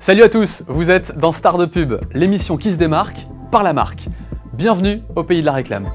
Salut à tous, vous êtes dans Star de Pub, l'émission qui se démarque par la marque. Bienvenue au pays de la réclame.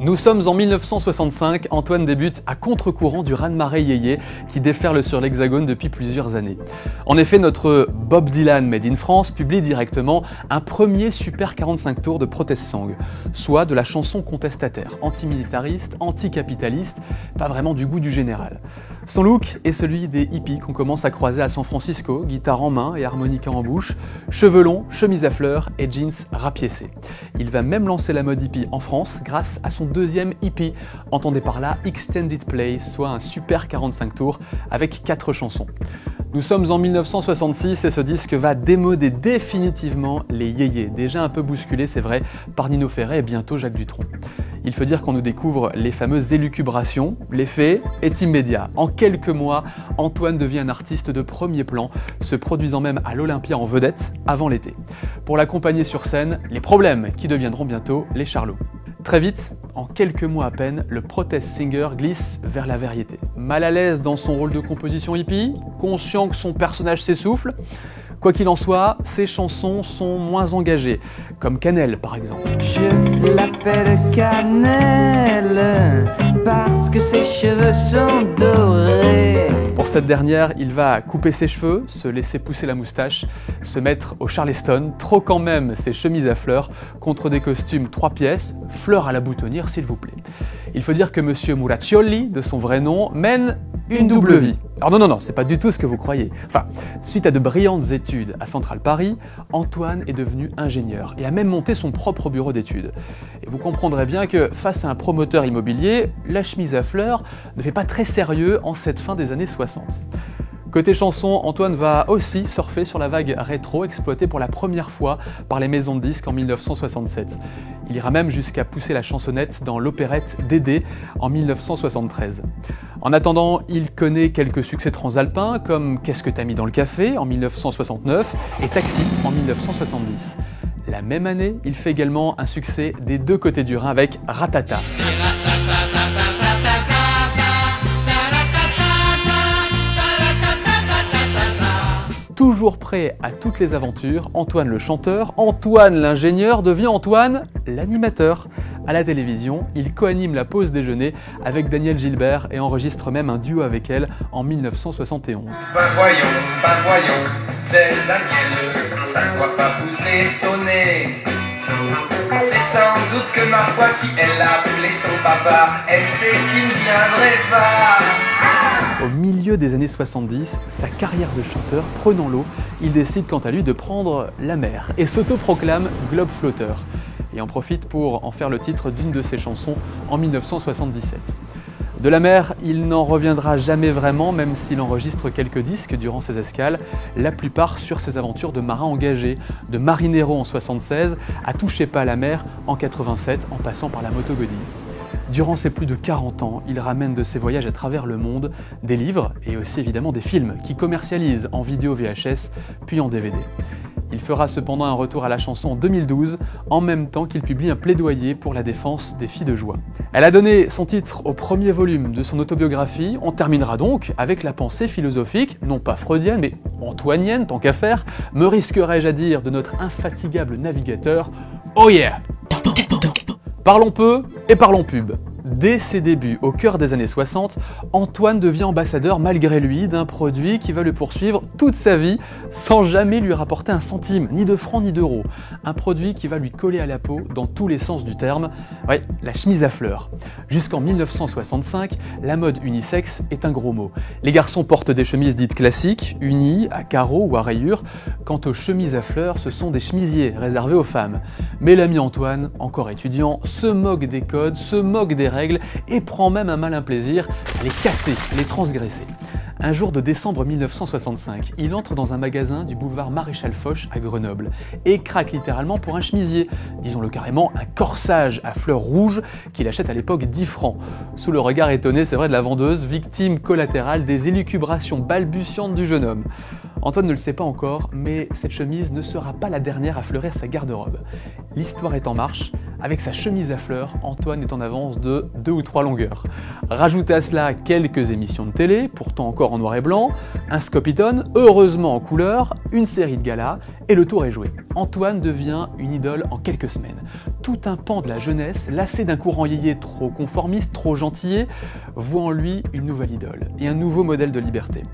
Nous sommes en 1965, Antoine débute à contre-courant du raz-de-marée yéyé qui déferle sur l'Hexagone depuis plusieurs années. En effet, notre Bob Dylan Made in France publie directement un premier Super 45 tours de Protest Song, soit de la chanson contestataire, antimilitariste, anticapitaliste, pas vraiment du goût du général. Son look est celui des hippies qu'on commence à croiser à San Francisco, guitare en main et harmonica en bouche, cheveux longs, chemise à fleurs et jeans rapiécés. Il va même lancer la mode hippie en France grâce à son deuxième hippie, entendez par là Extended Play, soit un super 45 tours avec 4 chansons. Nous sommes en 1966 et ce disque va démoder définitivement les yéyés, déjà un peu bousculés c'est vrai par Nino Ferrer et bientôt Jacques Dutronc. Il faut dire qu'on nous découvre les fameuses élucubrations, l'effet est immédiat. En quelques mois, Antoine devient un artiste de premier plan, se produisant même à l'Olympia en vedette avant l'été. Pour l'accompagner sur scène, les problèmes qui deviendront bientôt les charlots. Très vite, en quelques mois à peine, le protest singer glisse vers la variété. Mal à l'aise dans son rôle de composition hippie, conscient que son personnage s'essouffle, quoi qu'il en soit, ses chansons sont moins engagées, comme Cannelle par exemple. Je l'appelle Cannelle parce que ses cheveux sont dorés. Pour cette dernière, il va couper ses cheveux, se laisser pousser la moustache, se mettre au Charleston, troquant même ses chemises à fleurs contre des costumes 3 pièces, fleurs à la boutonnière s'il vous plaît. Il faut dire que Monsieur Muraccioli, de son vrai nom, mène une double vie. Alors non, c'est pas du tout ce que vous croyez. Enfin, suite à de brillantes études à Central Paris, Antoine est devenu ingénieur et a même monté son propre bureau d'études. Et vous comprendrez bien que face à un promoteur immobilier, la chemise à fleurs ne fait pas très sérieux en cette fin des années 60. Côté chanson, Antoine va aussi surfer sur la vague rétro exploitée pour la première fois par les maisons de disques en 1967. Il ira même jusqu'à pousser la chansonnette dans l'opérette Dédé en 1973. En attendant, il connaît quelques succès transalpins comme Qu'est-ce que t'as mis dans le café en 1969 et Taxi en 1970. La même année, il fait également un succès des deux côtés du Rhin avec Ratata. Toujours prêt à toutes les aventures, Antoine le chanteur, Antoine l'ingénieur devient Antoine l'animateur. À la télévision, il co-anime la pause déjeuner avec Danielle Gilbert et enregistre même un duo avec elle en 1971. Ben voyons, c'est Danielle, ça ne doit pas vous étonner. C'est sans doute que ma foi, si elle a appelé son papa, elle sait qu'il ne viendrait pas. Au milieu des années 70, sa carrière de chanteur prenant l'eau, il décide quant à lui de prendre la mer et s'autoproclame globe-flotteur. Et en profite pour en faire le titre d'une de ses chansons en 1977. De la mer, il n'en reviendra jamais vraiment, même s'il enregistre quelques disques durant ses escales, la plupart sur ses aventures de marin engagé, de marinero en 76 à Touchez pas à la mer en 87 en passant par la motogodille. Durant ses plus de 40 ans, il ramène de ses voyages à travers le monde des livres et aussi évidemment des films qu'il commercialise en vidéo VHS puis en DVD. Il fera cependant un retour à la chanson en 2012, en même temps qu'il publie un plaidoyer pour la défense des filles de joie. Elle a donné son titre au premier volume de son autobiographie. On terminera donc avec la pensée philosophique, non pas freudienne, mais antoinienne, tant qu'à faire, me risquerais-je à dire de notre infatigable navigateur, oh yeah! Parlons peu et parlons pub. Dès ses débuts, au cœur des années 60, Antoine devient ambassadeur malgré lui d'un produit qui va le poursuivre toute sa vie sans jamais lui rapporter un centime, ni de francs ni d'euros. Un produit qui va lui coller à la peau dans tous les sens du terme, ouais, la chemise à fleurs. Jusqu'en 1965, la mode unisexe est un gros mot. Les garçons portent des chemises dites classiques, unies, à carreaux ou à rayures. Quant aux chemises à fleurs, ce sont des chemisiers réservés aux femmes. Mais l'ami Antoine, encore étudiant, se moque des codes, se moque des règles et prend même un malin plaisir à les casser, les transgresser. Un jour de décembre 1965, il entre dans un magasin du boulevard Maréchal Foch à Grenoble et craque littéralement pour un chemisier, disons-le carrément un corsage à fleurs rouges qu'il achète à l'époque 10 francs. Sous le regard étonné, c'est vrai, de la vendeuse, victime collatérale des élucubrations balbutiantes du jeune homme. Antoine ne le sait pas encore, mais cette chemise ne sera pas la dernière à fleurir sa garde-robe. L'histoire est en marche. Avec sa chemise à fleurs, Antoine est en avance de 2 ou 3 longueurs. Rajoutez à cela quelques émissions de télé, pourtant encore en noir et blanc, un Scopitone, heureusement en couleur, une série de galas, et le tour est joué. Antoine devient une idole en quelques semaines. Tout un pan de la jeunesse, lassé d'un courant yéyé trop conformiste, trop gentillé, voit en lui une nouvelle idole et un nouveau modèle de liberté.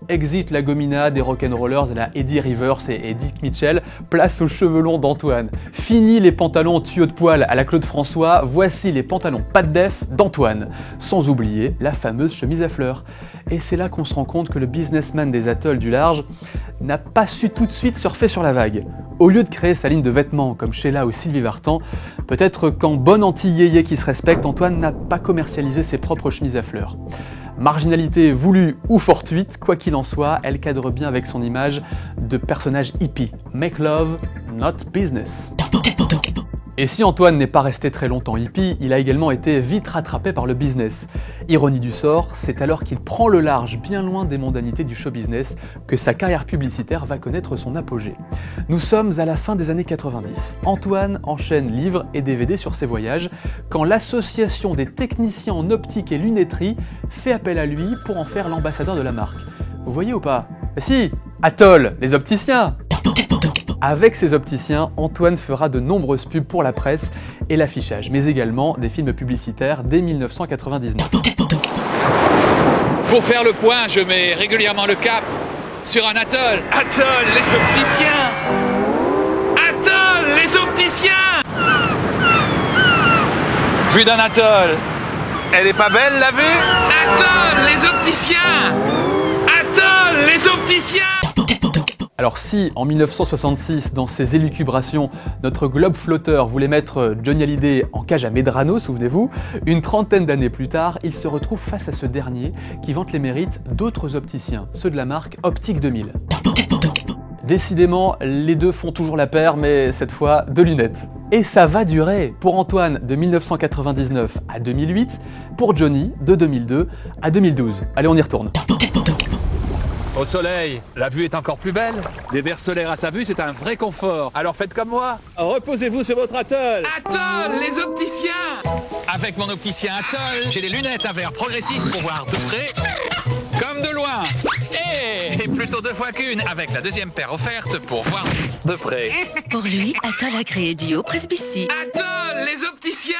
Exit la gomina des rock'n'rollers à la Eddie Rivers et Dick Mitchell, place aux cheveux longs d'Antoine. Fini les pantalons tuyaux de poil à la Claude François, voici les pantalons pas de def d'Antoine. Sans oublier la fameuse chemise à fleurs. Et c'est là qu'on se rend compte que le businessman des atolls du large n'a pas su tout de suite surfer sur la vague. Au lieu de créer sa ligne de vêtements comme Sheila ou Sylvie Vartan, peut-être qu'en bon anti-yéyé qui se respecte, Antoine n'a pas commercialisé ses propres chemises à fleurs. Marginalité voulue ou fortuite, quoi qu'il en soit, elle cadre bien avec son image de personnage hippie. Make love, not business. Et si Antoine n'est pas resté très longtemps hippie, il a également été vite rattrapé par le business. Ironie du sort, c'est alors qu'il prend le large bien loin des mondanités du show business que sa carrière publicitaire va connaître son apogée. Nous sommes à la fin des années 90. Antoine enchaîne livres et DVD sur ses voyages quand l'association des techniciens en optique et lunetterie fait appel à lui pour en faire l'ambassadeur de la marque. Vous voyez ou pas? Si, Atoll, les opticiens! Avec ses opticiens, Antoine fera de nombreuses pubs pour la presse et l'affichage, mais également des films publicitaires dès 1999. Pour faire le point, je mets régulièrement le cap sur un atoll. Atoll, les opticiens! Atoll, les opticiens! Vue d'un atoll. Elle est pas belle, la vue? Atoll, les opticiens! Atoll, les opticiens! Alors si, en 1966, dans ses élucubrations, notre globe flotteur voulait mettre Johnny Hallyday en cage à Medrano, souvenez-vous, une trentaine d'années plus tard, il se retrouve face à ce dernier qui vante les mérites d'autres opticiens, ceux de la marque Optique 2000. Décidément, les deux font toujours la paire, mais cette fois de lunettes. Et ça va durer. Pour Antoine, de 1999 à 2008, pour Johnny, de 2002 à 2012. Allez, on y retourne. Au soleil, la vue est encore plus belle. Des verres solaires à sa vue, c'est un vrai confort. Alors faites comme moi. Reposez-vous sur votre atoll. Atoll, les opticiens! Avec mon opticien Atoll, j'ai des lunettes à verre progressif pour voir de près comme de loin. Et plutôt 2 fois qu'une, avec la deuxième paire offerte pour voir de près. Pour lui, Atoll a créé Dio Presbytie. Atoll, les opticiens!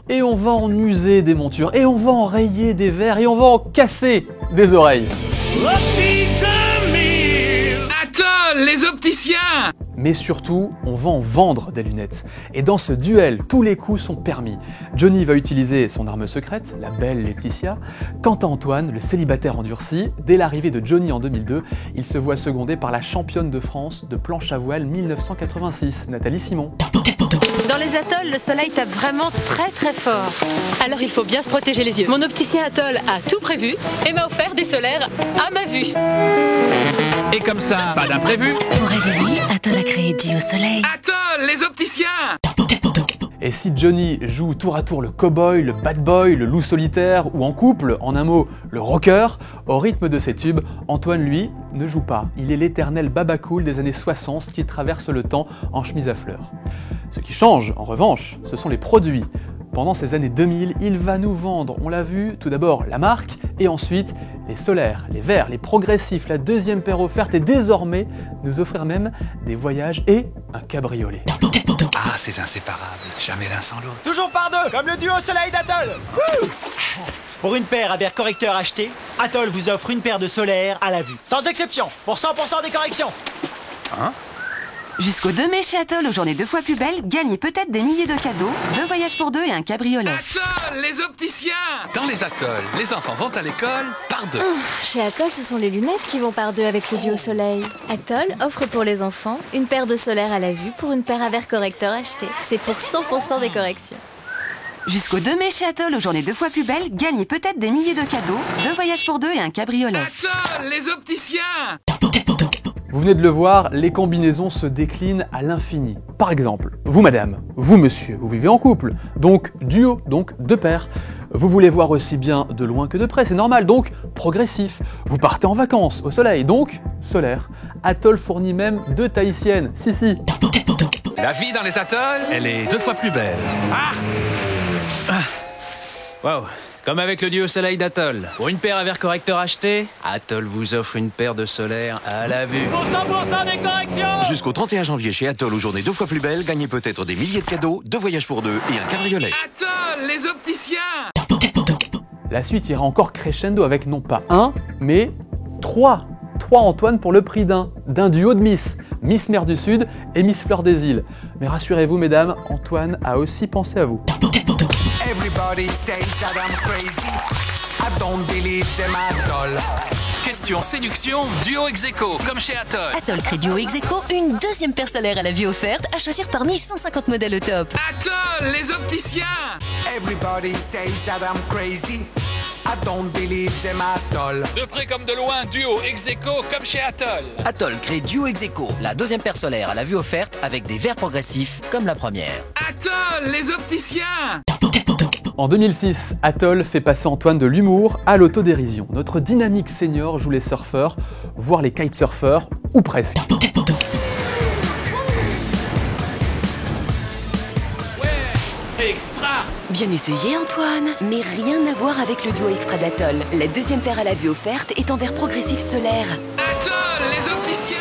Et on va en user des montures, et on va en rayer des verres, et on va en casser des oreilles. Atoll, les opticiens! Mais surtout, on va en vendre des lunettes. Et dans ce duel, tous les coups sont permis. Johnny va utiliser son arme secrète, la belle Laetitia. Quant à Antoine, le célibataire endurci, dès l'arrivée de Johnny en 2002, il se voit secondé par la championne de France de planche à voile 1986, Nathalie Simon. Dans les atolls, le soleil tape vraiment très très fort. Alors il faut bien se protéger les yeux. Mon opticien Atoll a tout prévu et m'a offert des solaires à ma vue. Et comme ça, pas d'imprévu. Pour aider lui, Atoll a créé Dio Soleil. Atoll, les opticiens! Et si Johnny joue tour à tour le cow-boy, le bad boy, le loup solitaire ou en couple, en un mot, le rocker, au rythme de ses tubes, Antoine, lui, ne joue pas. Il est l'éternel babacool des années 60 qui traverse le temps en chemise à fleurs. Ce qui change, en revanche, ce sont les produits. Pendant ces années 2000, il va nous vendre, on l'a vu, tout d'abord la marque, et ensuite les solaires, les verres, les progressifs, la deuxième paire offerte, et désormais nous offrir même des voyages et un cabriolet. Ah, c'est inséparable, jamais l'un sans l'autre. Toujours par 2, comme le duo Soleil d'Atoll. Pour une paire à verre correcteur achetée, Atoll vous offre une paire de solaires à la vue. Sans exception, pour 100% des corrections. Hein? Jusqu'au 2 mai chez Atoll, aux journées 2 fois plus belles, gagnez peut-être des milliers de cadeaux, 2 voyages pour 2 et un cabriolet. Atoll, les opticiens! Dans les atolls, les enfants vont à l'école par 2. Chez Atoll, ce sont les lunettes qui vont par 2 avec le duo Soleil. Atoll offre pour les enfants une paire de solaires à la vue pour une paire à verre correcteur achetée. C'est pour 100% des corrections. Jusqu'au 2 mai chez Atoll, aux journées 2 fois plus belles, gagnez peut-être des milliers de cadeaux, 2 voyages pour 2 et un cabriolet. Atoll, les opticiens! Vous venez de le voir, les combinaisons se déclinent à l'infini. Par exemple, vous madame, vous monsieur, vous vivez en couple, donc duo, donc 2 paires. Vous voulez voir aussi bien de loin que de près, c'est normal, donc progressif. Vous partez en vacances au soleil, donc solaire. Atoll fournit même 2 tahitiennes, si. La vie dans les atolls, elle est 2 fois plus belle. Wow. Comme avec le duo Soleil d'Atoll. Pour une paire à verre correcteur achetée, Atoll vous offre une paire de solaires à la vue. Pour 100% des corrections. Jusqu'au 31 janvier chez Atoll, aux journées 2 fois plus belles, gagnez peut-être des milliers de cadeaux, 2 voyages pour 2 et un cabriolet. Atoll, les opticiens! La suite ira encore crescendo avec non pas un, mais 3. 3 Antoine pour le prix d'un duo de Miss. Miss Mer du Sud et Miss Fleur des Îles. Mais rassurez-vous mesdames, Antoine a aussi pensé à vous. Everybody says that I'm crazy. I don't believe them at all. Question séduction, duo ex-aequo, comme chez Atoll. Atoll crée duo ex-aequo, une deuxième paire solaire à la vue offerte à choisir parmi 150 modèles au top. Atoll, les opticiens! Everybody says that I'm crazy. I don't believe them at all. De près comme de loin, duo ex-aequo, comme chez Atoll. Atoll crée duo ex-aequo, la deuxième paire solaire à la vue offerte avec des verres progressifs comme la première. Atoll, les opticiens! En 2006, Atoll fait passer Antoine de l'humour à l'autodérision. Notre dynamique senior joue les surfeurs, voire les kitesurfers, ou presque. Ouais, c'est extra! Bien essayé Antoine, mais rien à voir avec le duo extra d'Atoll. La deuxième paire à la vue offerte est en verre progressif solaire. Atoll, les opticiens!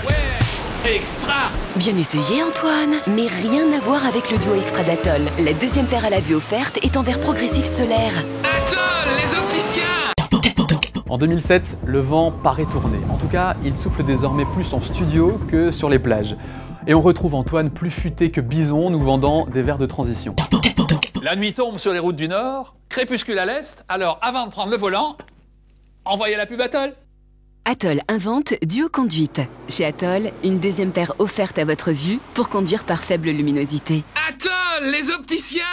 Ouais, c'est extra! Bien essayé Antoine, mais rien à voir avec le duo extra d'Atoll. La deuxième paire à la vue offerte est en verre progressif solaire. Atoll, les opticiens! En 2007, le vent paraît tourner. En tout cas, il souffle désormais plus en studio que sur les plages. Et on retrouve Antoine plus futé que Bison nous vendant des verres de transition. La nuit tombe sur les routes du Nord, crépuscule à l'Est, alors avant de prendre le volant, envoyez la pub Atoll. Atoll invente Duo Conduite. Chez Atoll, une deuxième paire offerte à votre vue pour conduire par faible luminosité. Atoll, les opticiens!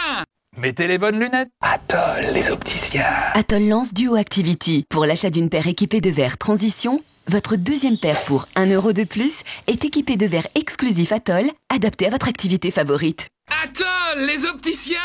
Mettez les bonnes lunettes. Atoll, les opticiens. Atoll lance Duo Activity. Pour l'achat d'une paire équipée de verres Transition, votre deuxième paire pour 1 € de plus est équipée de verres exclusifs Atoll, adaptés à votre activité favorite. Atoll, les opticiens!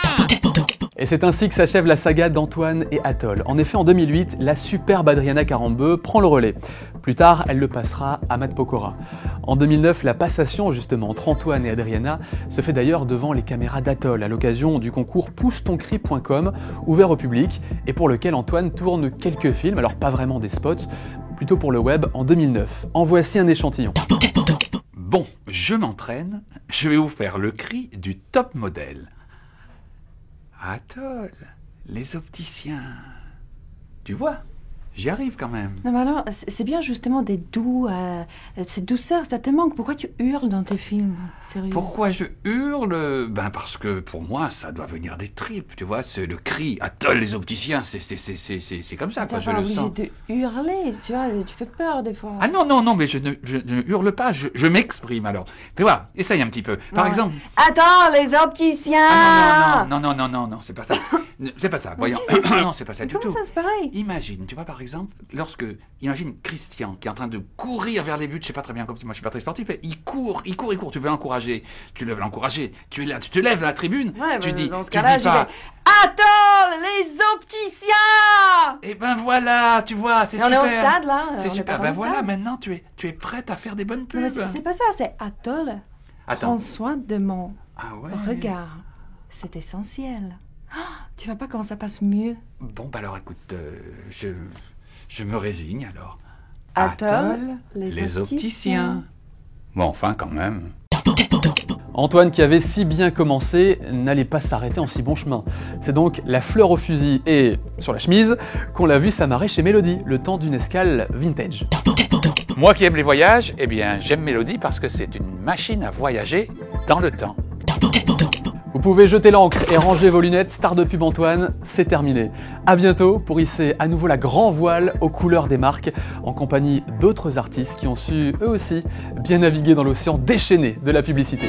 Et c'est ainsi que s'achève la saga d'Antoine et Atoll. En effet, en 2008, la superbe Adriana Carambeu prend le relais. Plus tard, elle le passera à Matt Pokora. En 2009, la passation justement entre Antoine et Adriana se fait d'ailleurs devant les caméras d'Atoll à l'occasion du concours pousse-ton-cri.com ouvert au public et pour lequel Antoine tourne quelques films, alors pas vraiment des spots, plutôt pour le web en 2009. En voici un échantillon. Bon, je m'entraîne, je vais vous faire le cri du top modèle. Atoll, les opticiens. Tu vois, j'y arrive quand même. Non mais alors, c'est bien justement des doux, cette douceur, ça te manque. Pourquoi tu hurles dans tes films? Sérieux? Pourquoi je hurle? Ben parce que pour moi, ça doit venir des tripes, tu vois, c'est le cri. Atoll, les opticiens, c'est comme ça, quoi, je le sens. T'es pas obligé de hurler, tu vois, tu fais peur des fois. Ah non, mais je ne hurle pas, je m'exprime alors. Mais voilà, essaye un petit peu. Par exemple... Attends, les opticiens! Ah non, c'est pas ça. C'est pas ça, voyons. Si. Non, c'est pas ça du tout. Comment ça, c'est pareil? Imagine, tu vois, par exemple, imagine Christian qui est en train de courir vers les buts, je sais pas très bien, comme moi je suis pas très sportif, mais il court, tu veux l'encourager, tu es là, tu te lèves à la tribune, ouais, tu dis, dans ce cas-là, je vais... Attends, les opticiens! Et ben voilà, tu vois, c'est super. On est au stade là. C'est super, ben voilà, maintenant tu es prête à faire des bonnes pubs. Non, c'est pas ça, c'est Atoll. Prends soin de mon regard, c'est essentiel. Tu vois pas comment ça passe mieux? Bon, bah alors écoute, je me résigne alors. Atoll, les opticiens. Bon, enfin, quand même. Antoine, qui avait si bien commencé, n'allait pas s'arrêter en si bon chemin. C'est donc la fleur au fusil et sur la chemise qu'on l'a vu s'amarrer chez Mélodie, le temps d'une escale vintage. Moi qui aime les voyages, eh bien, j'aime Mélodie parce que c'est une machine à voyager dans le temps. Vous pouvez jeter l'encre et ranger vos lunettes. Star de pub Antoine, c'est terminé. À bientôt pour hisser à nouveau la grand voile aux couleurs des marques en compagnie d'autres artistes qui ont su eux aussi bien naviguer dans l'océan déchaîné de la publicité.